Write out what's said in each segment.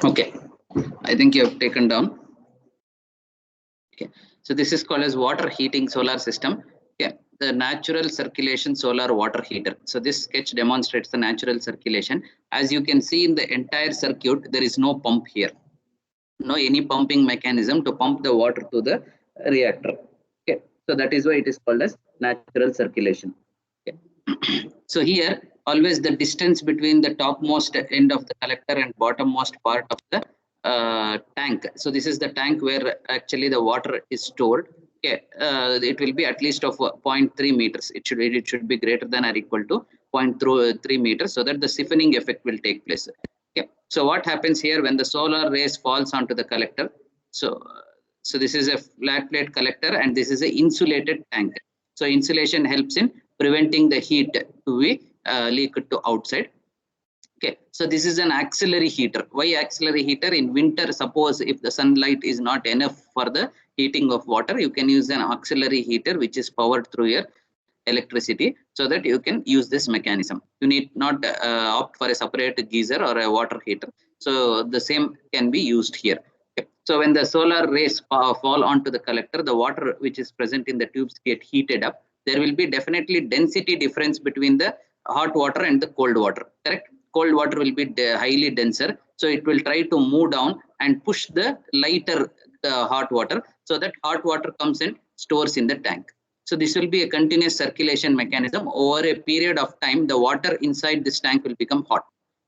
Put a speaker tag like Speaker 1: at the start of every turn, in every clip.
Speaker 1: Okay, I think you have taken down. Okay, so this is called as water heating solar system. Okay, the natural circulation solar water heater. So this sketch demonstrates the natural circulation. As you can see in the entire circuit, there is no pump here, no any pumping mechanism to pump the water to the reactor. Okay, so that is why it is called as natural circulation. Okay. So here always the distance between the topmost end of the collector and bottommost part of the tank. So this is the tank where actually the water is stored. Okay, it will be at least of 0.3 meters. It should be greater than or equal to 0.3 meters, so that the siphoning effect will take place. Okay. So what happens here when the solar rays falls onto the collector? So so this is a flat plate collector and this is an insulated tank. So insulation helps in preventing the heat to be leaked to outside. Okay, so this is an auxiliary heater. Why auxiliary heater? In winter, suppose if the sunlight is not enough for the heating of water, you can use an auxiliary heater which is powered through your electricity, so that you can use this mechanism. You need not opt for a separate geyser or a water heater. So the same can be used here. Okay. So when the solar rays fall onto the collector, the water which is present in the tubes get heated up. There will be definitely density difference between the hot water and the cold water. Correct? Cold water will be highly denser, so it will try to move down and push the lighter hot water, so that hot water comes and stores in the tank. So this will be a continuous circulation mechanism. Over a period of time, the water inside this tank will become hot.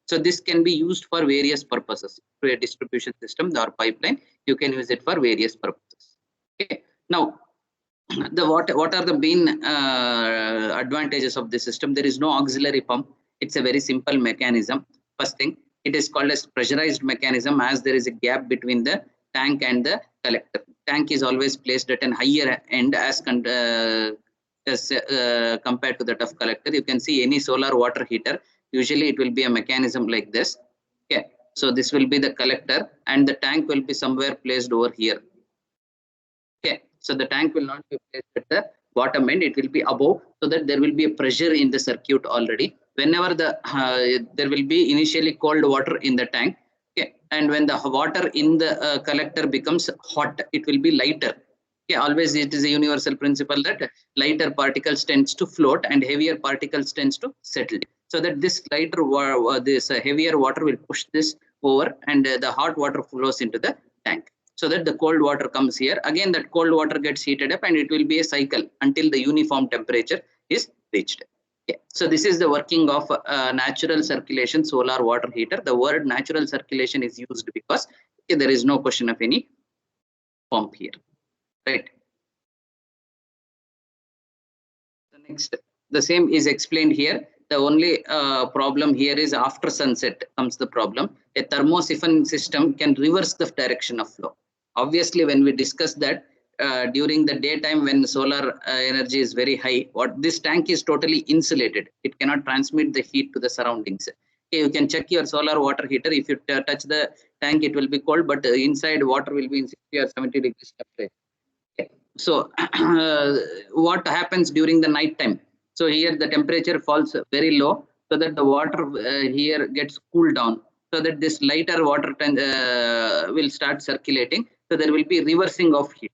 Speaker 1: So this can be used for various purposes. Through a distribution system or pipeline, you can use it for various purposes. Okay. Now, what are the main advantages of this system? There is no auxiliary pump. It's a very simple mechanism. First thing, it is called as pressurized mechanism, as there is a gap between the tank and the collector. Tank is always placed at an higher end as compared to that of collector. You can see any solar water heater, usually it will be a mechanism like this. Okay, so this will be the collector and the tank will be somewhere placed over here. Okay, so the tank will not be placed at the bottom end, it will be above, so that there will be a pressure in the circuit already. Whenever there will be initially cold water in the tank, okay, and when the water in the collector becomes hot, it will be lighter. Okay, always it is a universal principle that lighter particles tends to float and heavier particles tends to settle. So that this heavier water will push this over, and the hot water flows into the tank, so that the cold water comes here. Again, that cold water gets heated up and it will be a cycle until the uniform temperature is reached. Okay. So this is the working of natural circulation solar water heater. The word natural circulation is used because there is no question of any pump here. Right. The next, the same is explained here. The only problem here is after sunset comes the problem. A thermosiphon system can reverse the direction of flow. Obviously, when we discuss that during the daytime when solar energy is very high, what this tank is totally insulated. It cannot transmit the heat to the surroundings. Okay, you can check your solar water heater. If you touch the tank, it will be cold, but inside water will be in 60 or 70 degrees temperature. Okay. So what happens during the night time? So here the temperature falls very low, so that the water here gets cooled down, so that this lighter water will start circulating. So there will be reversing of heat.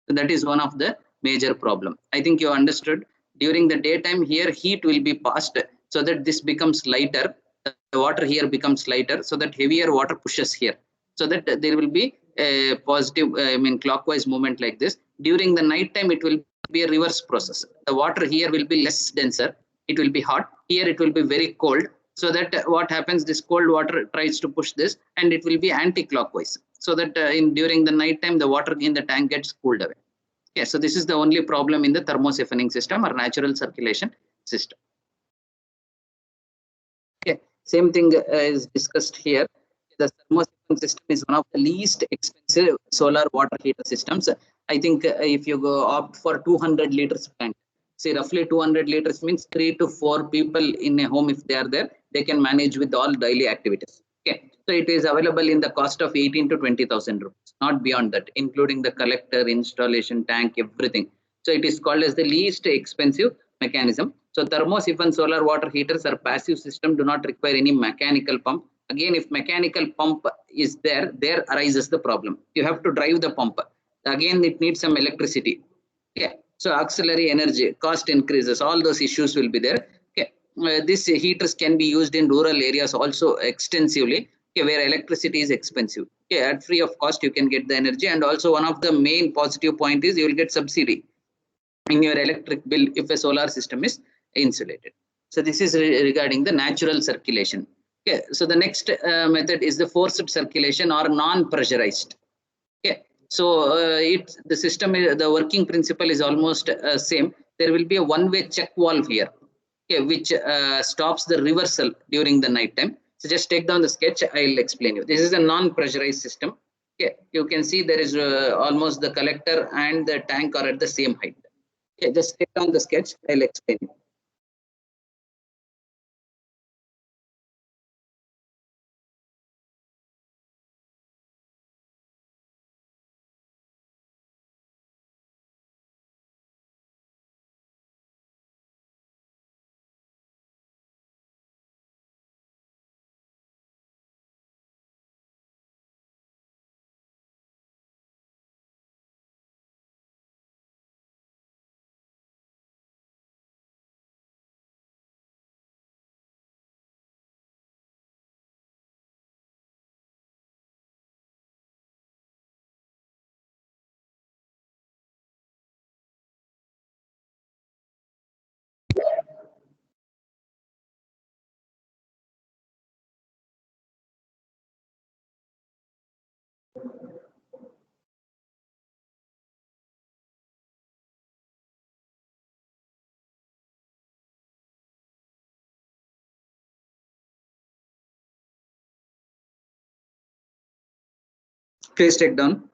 Speaker 1: So that is one of the major problem. I think you understood. During the daytime here heat will be passed, so that this becomes lighter. The water here becomes lighter, so that heavier water pushes here, so that there will be a positive, clockwise movement like this. During the night time, it will be a reverse process. The water here will be less denser. It will be hot. Here it will be very cold. So that what happens, this cold water tries to push this and it will be anti-clockwise. So that during the night time, the water in the tank gets cooled away. Okay, so this is the only problem in the thermosiphoning system or natural circulation system. Okay, same thing is discussed here. The thermosiphon system is one of the least expensive solar water heater systems. I think if you go opt for 200 liters plant, say roughly 200 liters means 3 to 4 people in a home, if they are there, they can manage with all daily activities. Okay, so it is available in the cost of 18 to 20,000 rupees, not beyond that, including the collector, installation, tank, everything. So it is called as the least expensive mechanism. So thermosiphon solar water heaters are passive system, do not require any mechanical pump. Again, if mechanical pump is there, there arises the problem. You have to drive the pump. Again, it needs some electricity. Okay. So auxiliary energy cost increases. All those issues will be there. Okay. These heaters can be used in rural areas also extensively. Okay, where electricity is expensive. Okay, at free of cost you can get the energy, and also one of the main positive point is you will get subsidy in your electric bill if a solar system is insulated. So this is regarding the natural circulation. Okay, so the next method is the forced circulation or non-pressurized. Okay, so the system, the working principle is almost same. There will be a one-way check valve here, okay, which stops the reversal during the night time. So just take down the sketch. I'll explain you. This is a non-pressurized system. Okay, you can see there is almost the collector and the tank are at the same height. Okay, just take down the sketch. I'll explain you. Please take down.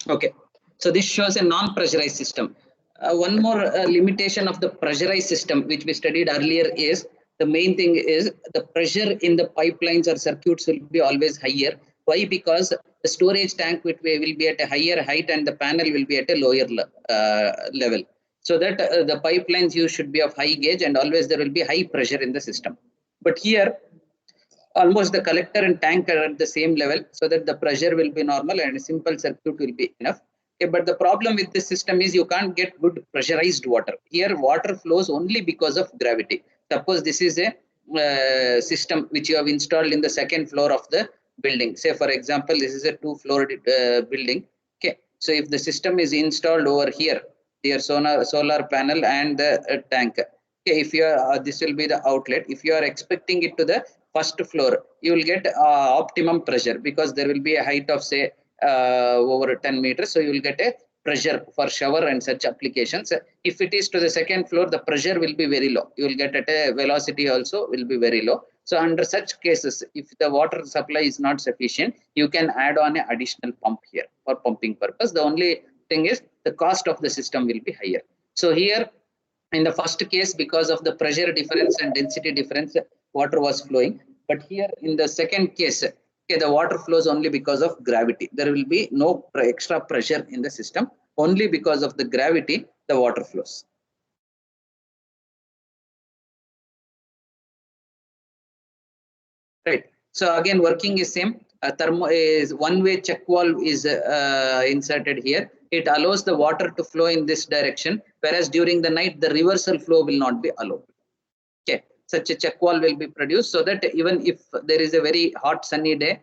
Speaker 1: Okay, so this shows a non-pressurized system. One more limitation of the pressurized system, which we studied earlier, is the main thing is the pressure in the pipelines or circuits will be always higher. Why? Because the storage tank will be at a higher height and the panel will be at a lower level. So that the pipelines use should be of high gauge and always there will be high pressure in the system. But here, almost the collector and tank are at the same level so that the pressure will be normal and a simple circuit will be enough. Okay, but the problem with this system is you can't get good pressurized water. Here water flows only because of gravity. Suppose this is a system which you have installed in the second floor of the building. Say for example, this is a two-floored building. Okay, so if the system is installed over here, your solar panel and the tank. Okay, if you are, this will be the outlet. If you are expecting it to the first floor, you will get optimum pressure because there will be a height of say over 10 meters. So you will get a pressure for shower and such applications. If it is to the second floor, the pressure will be very low. You will get at a velocity also will be very low. So under such cases, if the water supply is not sufficient, you can add on an additional pump here for pumping purpose. The only thing is the cost of the system will be higher. So here in the first case, because of the pressure difference and density difference, water was flowing. But here in the second case, okay, the water flows only because of gravity. There will be no extra pressure in the system. Only because of the gravity, the water flows. Right. So again, working is same. Thermo is one-way check valve is inserted here. It allows the water to flow in this direction, whereas during the night, the reversal flow will not be allowed. Okay, such a check valve will be produced so that even if there is a very hot sunny day,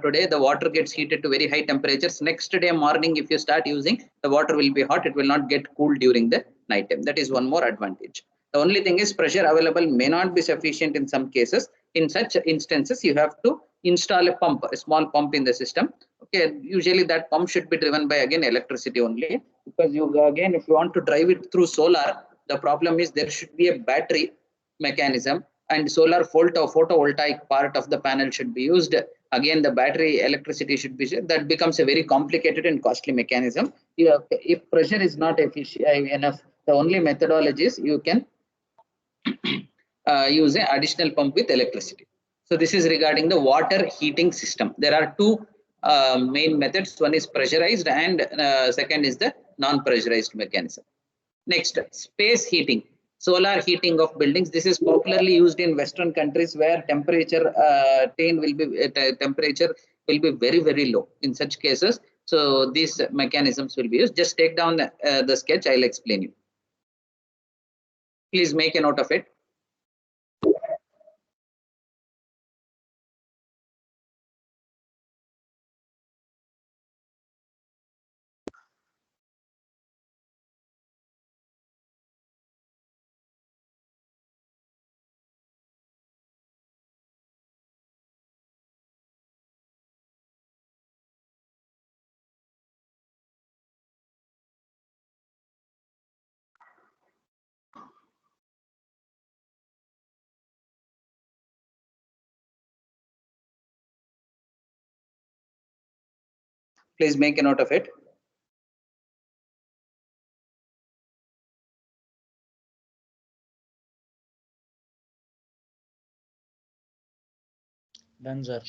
Speaker 1: today the water gets heated to very high temperatures. Next day morning, if you start using, the water will be hot. It will not get cooled during the night time. That is one more advantage. The only thing is pressure available may not be sufficient in some cases. In such instances, you have to install a pump, a small pump in the system. Okay, usually that pump should be driven by again electricity only, because you again, if you want to drive it through solar, the problem is there should be a battery mechanism, and solar photovoltaic part of the panel should be used. Again, the battery electricity should be, that becomes a very complicated and costly mechanism. If pressure is not efficient enough, the only methodology is you can use an additional pump with electricity. So this is regarding the water heating system. There are two main methods. One is pressurized, and second is the non-pressurized mechanism. Next, space heating, solar heating of buildings. This is popularly used in Western countries where temperature temperature will be very, very low. In such cases, so these mechanisms will be used. Just take down the sketch. I'll explain you. Please make a note of it. Please make a note of it.
Speaker 2: Done, sir.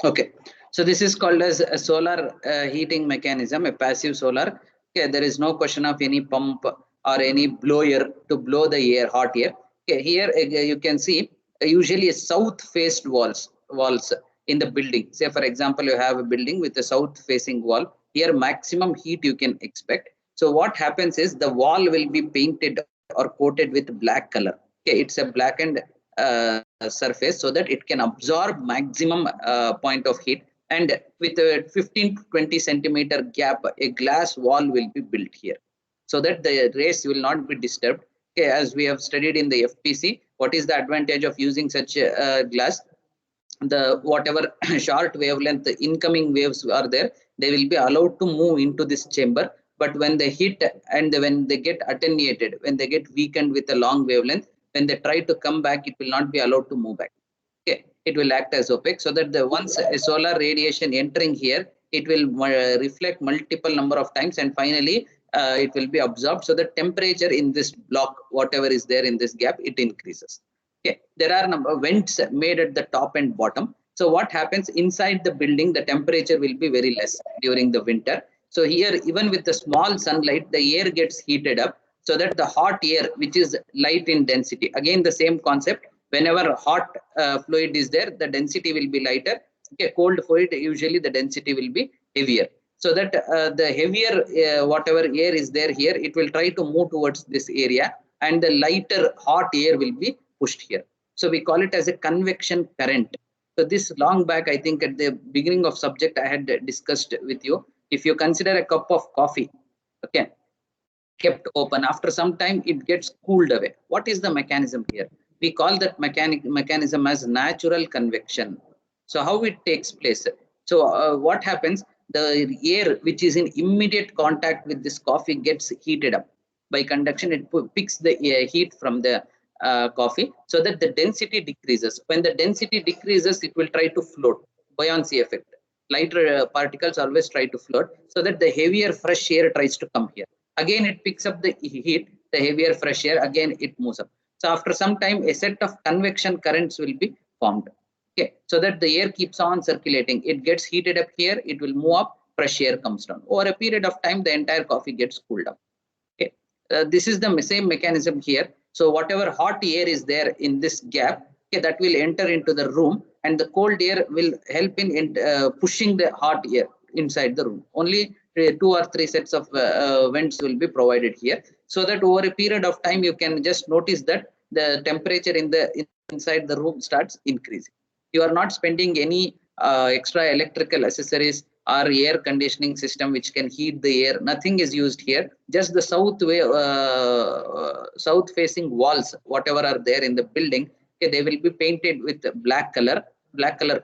Speaker 1: Okay, so this is called as a solar heating mechanism, a passive solar. Okay, there is no question of any pump or any blower to blow the air, hot air. Okay, here you can see usually a south-faced walls in the building. Say for example, you have a building with a south-facing wall. Here, maximum heat you can expect. So what happens is the wall will be painted or coated with black color. Okay, it's a blackened surface so that it can absorb maximum point of heat, and with a 15 to 20 centimeter gap, a glass wall will be built here so that the rays will not be disturbed. Okay, as we have studied in the FPC, what is the advantage of using such a glass? The whatever short wavelength the incoming waves are there, they will be allowed to move into this chamber, but when they hit and when they get attenuated, when they get weakened with a long wavelength, when they try to come back, it will not be allowed to move back. Okay, it will act as opaque, so that the once a solar radiation entering here, it will reflect multiple number of times, and finally it will be absorbed, so the temperature in this block, whatever is there in this gap, it increases. Okay, there are number vents made at the top and bottom. So what happens inside the building, the temperature will be very less during the winter. So here, even with the small sunlight, the air gets heated up, so that the hot air, which is light in density, again the same concept, whenever hot fluid is there, the density will be lighter. Okay, cold fluid, usually the density will be heavier. So that the heavier whatever air is there here, it will try to move towards this area, and the lighter hot air will be pushed here. So we call it as a convection current. So this long back, I think at the beginning of subject, I had discussed with you. If you consider a cup of coffee, okay, kept open, after some time it gets cooled away. What is the mechanism here? We call that mechanism as natural convection. So how it takes place? So what happens? The air which is in immediate contact with this coffee gets heated up by conduction. It picks the heat from the coffee, so that the density decreases. When the density decreases, it will try to float, buoyancy effect. Lighter particles always try to float, so that the heavier fresh air tries to come here. Again, it picks up the heat, the heavier fresh air, again it moves up. So after some time, a set of convection currents will be formed. Okay, so that the air keeps on circulating. It gets heated up here, it will move up, fresh air comes down. Over a period of time, the entire coffee gets cooled down. Okay, this is the same mechanism here. So whatever hot air is there in this gap, okay, that will enter into the room, and the cold air will help in pushing the hot air inside the room. Only 2 or 3 sets of vents will be provided here, so that over a period of time you can just notice that the temperature inside the room starts increasing. You are not spending any extra electrical accessories or air conditioning system which can heat the air. Nothing is used here. Just the south facing walls, whatever are there in the building, okay, they will be painted with black color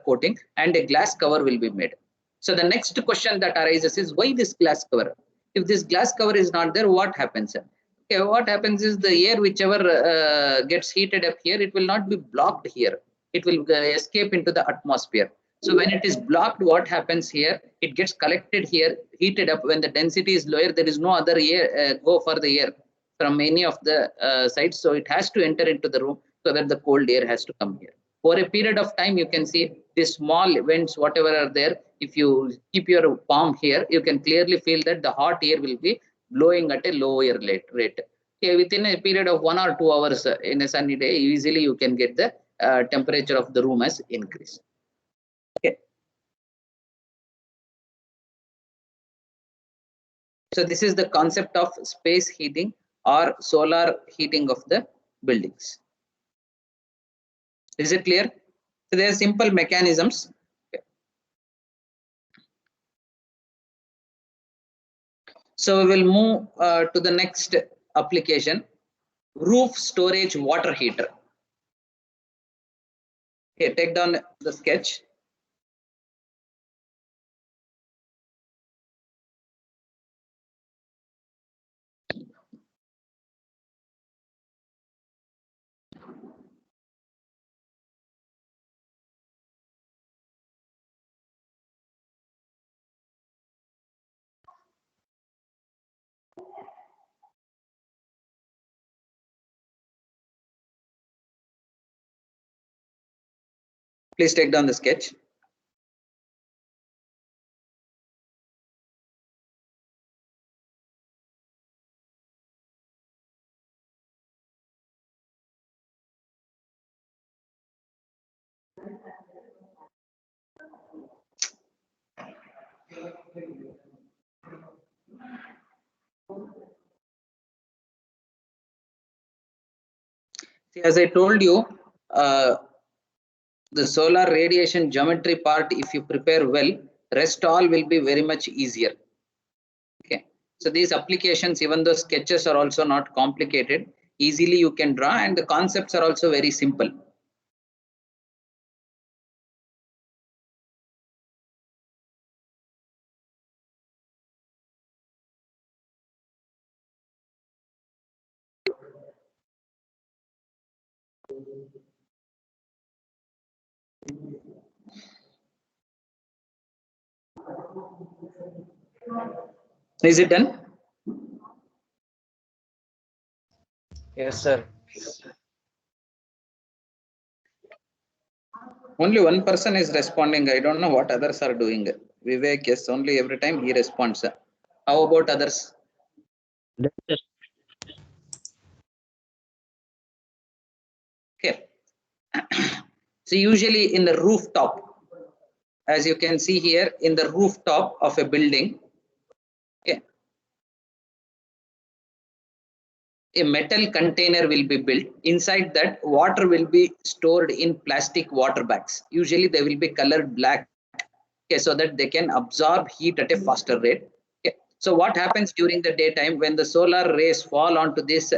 Speaker 1: coating, and a glass cover will be made. So the next question that arises is, why this glass cover? If this glass cover is not there, what happens? Okay, what happens is the air whichever gets heated up here, it will not be blocked here. It will escape into the atmosphere. So when it is blocked, what happens here? It gets collected here, heated up. When the density is lower, there is no other air go for the air from any of the sides. So it has to enter into the room, so that the cold air has to come here. For a period of time, you can see these small vents, whatever are there. If you keep your palm here, you can clearly feel that the hot air will be blowing at a lower rate. Okay, within a period of 1 or 2 hours in a sunny day, easily you can get the temperature of the room as increase. Okay. So this is the concept of space heating or solar heating of the buildings. Is it clear? So there are simple mechanisms. Okay. So we will move to the next application, roof storage water heater. Okay, take down the sketch. Please take down the sketch. See, as I told you, the solar radiation geometry part, if you prepare well, rest all will be very much easier. Okay, so these applications, even though sketches are also not complicated, easily you can draw, and the concepts are also very simple. Is it done?
Speaker 2: Yes, sir.
Speaker 1: Only one person is responding. I don't know what others are doing. Vivek, yes, only every time he responds. How about others? Okay. So usually in the rooftop, as you can see here, in the rooftop of a building, okay, a metal container will be built. Inside that, water will be stored in plastic water bags. Usually they will be colored black, okay, so that they can absorb heat at a faster rate. Okay. So what happens during the daytime when the solar rays fall onto these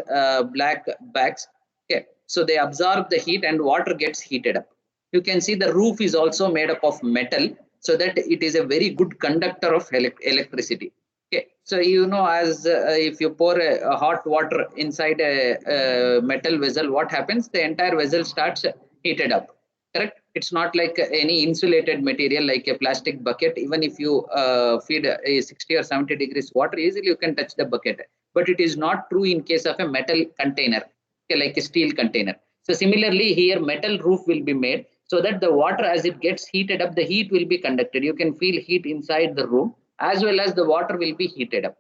Speaker 1: black bags? Okay, so they absorb the heat and water gets heated up. You can see the roof is also made up of metal, so that it is a very good conductor of electricity. Okay, so as if you pour a hot water inside a metal vessel, what happens? The entire vessel starts heated up. Correct? It's not like any insulated material like a plastic bucket. Even if you feed a 60 or 70 degrees water, easily you can touch the bucket. But it is not true in case of a metal container, okay, like a steel container. So similarly here, metal roof will be made so that the water, as it gets heated up, the heat will be conducted. You can feel heat inside the room, as well as the water will be heated up.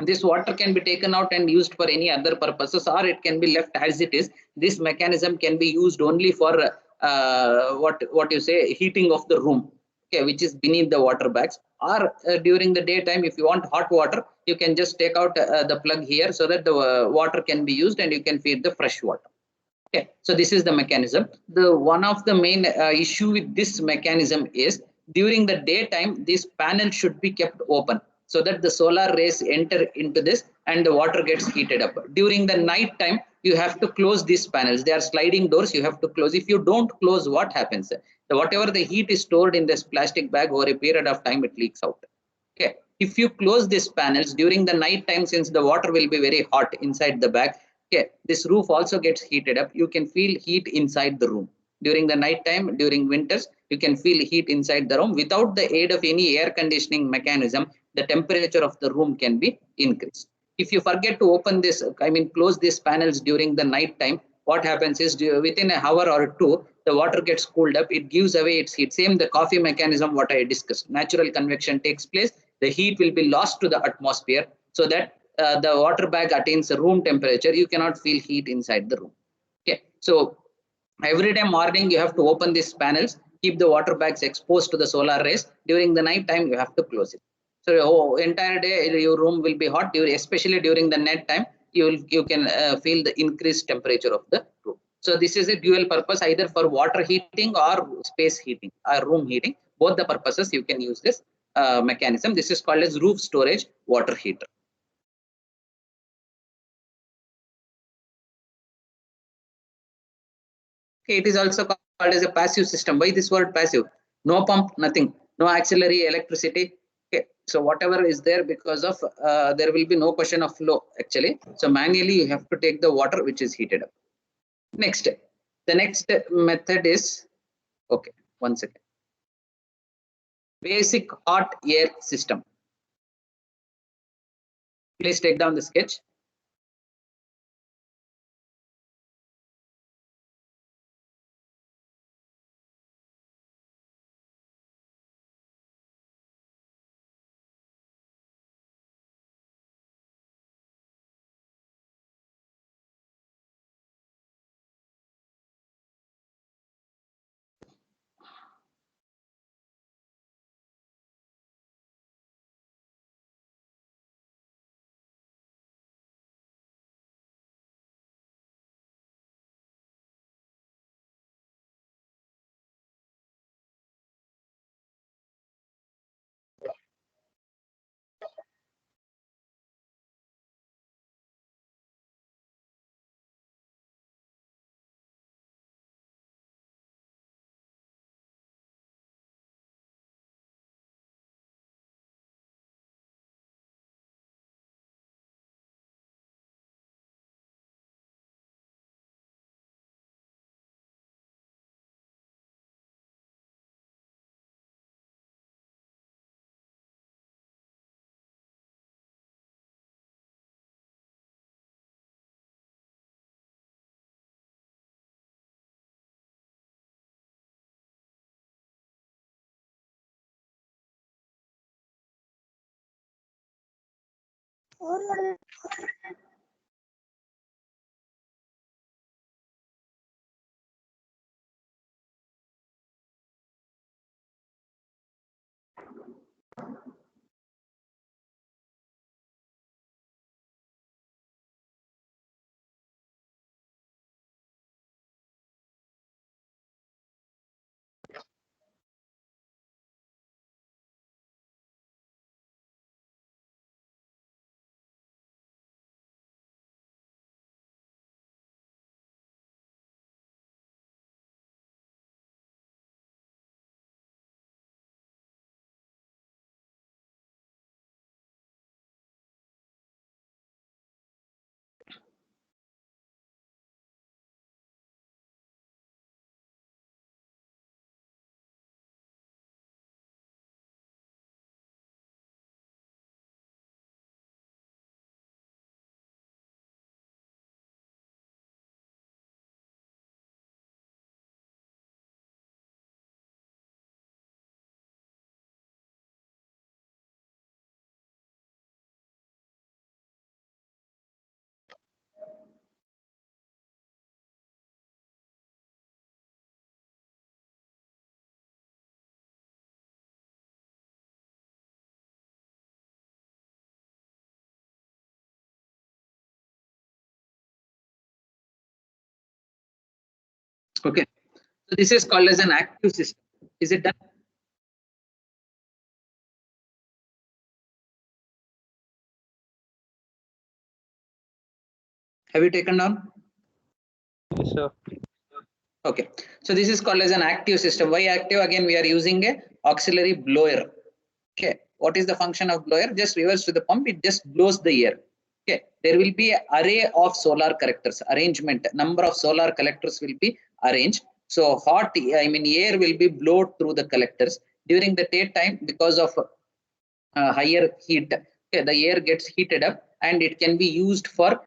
Speaker 1: This water can be taken out and used for any other purposes, or it can be left as it is. This mechanism can be used only for what you say, heating of the room, okay, which is beneath the water bags. Or during the daytime, if you want hot water, you can just take out the plug here, so that the water can be used and you can feed the fresh water. Okay, so this is the mechanism. The one of the main issue with this mechanism is, during the daytime, this panel should be kept open so that the solar rays enter into this and the water gets heated up. During the night time, you have to close these panels. They are sliding doors. You have to close. If you don't close, what happens? Whatever the heat is stored in this plastic bag, over a period of time, it leaks out. Okay. If you close these panels during the night time, since the water will be very hot inside the bag, okay, this roof also gets heated up. You can feel heat inside the room. During the night time, during winters, you can feel heat inside the room. Without the aid of any air conditioning mechanism, the temperature of the room can be increased. If you forget to open this, close these panels during the night time, what happens is, within an hour or two, the water gets cooled up. It gives away its heat. Same the coffee mechanism, what I discussed. Natural convection takes place. The heat will be lost to the atmosphere, so that the water bag attains a room temperature. You cannot feel heat inside the room. Okay, so every time morning you have to open these panels, keep the water bags exposed to the solar rays. During the night time, you have to close it. So entire day your room will be hot. Especially during the night time, you can feel the increased temperature of the room. So this is a dual purpose, either for water heating or space heating or room heating. Both the purposes you can use this mechanism. This is called as roof storage water heater. Okay, it is also called as a passive system. Why this word passive? No pump, nothing, no auxiliary electricity. Okay, so whatever is there, because of there will be no question of flow actually. So manually you have to take the water which is heated up. Next, the next method is, okay, one second. Basic hot air system. Please take down the sketch. Okay, so this is called as an active system. Is it done? Have you taken down?
Speaker 2: Yes, sir.
Speaker 1: Okay, so this is called as an active system. Why active? Again, we are using a auxiliary blower. Okay, what is the function of blower? Just reverse to the pump, it just blows the air. Okay, there will be an array of solar collectors. Arrangement, number of solar collectors will be arranged. So hot, I mean air will be blown through the collectors during the daytime because of higher heat. Okay, the air gets heated up and it can be used for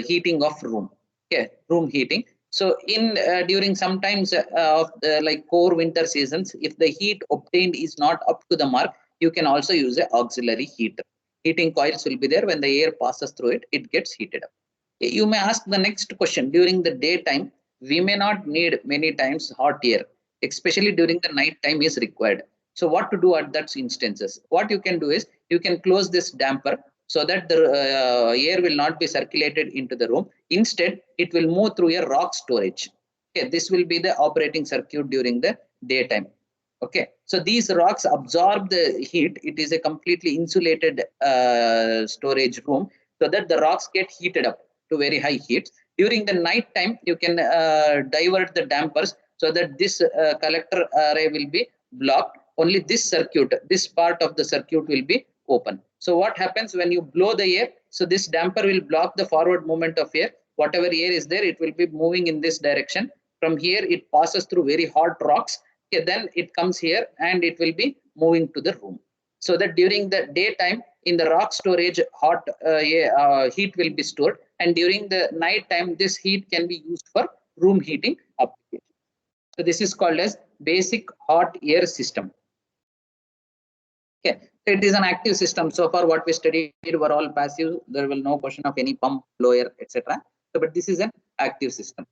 Speaker 1: heating of room. Okay, room heating. So in during sometimes of the like core winter seasons, if the heat obtained is not up to the mark, you can also use a auxiliary heater. Heating coils will be there. When the air passes through it, it gets heated up. You may ask the next question. During the daytime, we may not need many times hot air, especially during the night time is required. So what to do at that instances? What you can do is you can close this damper so that the air will not be circulated into the room. Instead, it will move through a rock storage. Okay, this will be the operating circuit during the daytime. Okay, so these rocks absorb the heat. It is a completely insulated storage room so that the rocks get heated up to very high heat. During the night time, you can divert the dampers so that this collector array will be blocked. Only this circuit, this part of the circuit will be open. So what happens when you blow the air? So this damper will block the forward movement of air. Whatever air is there, it will be moving in this direction. From here, it passes through very hot rocks. Okay, then it comes here and it will be moving to the room. So that during the daytime, in the rock storage, hot heat will be stored, and during the night time, this heat can be used for room heating application. So this is called as basic hot air system. Okay, so it is an active system. So far, what we studied were all passive. There will no question of any pump, blower, etc. So, but this is an active system.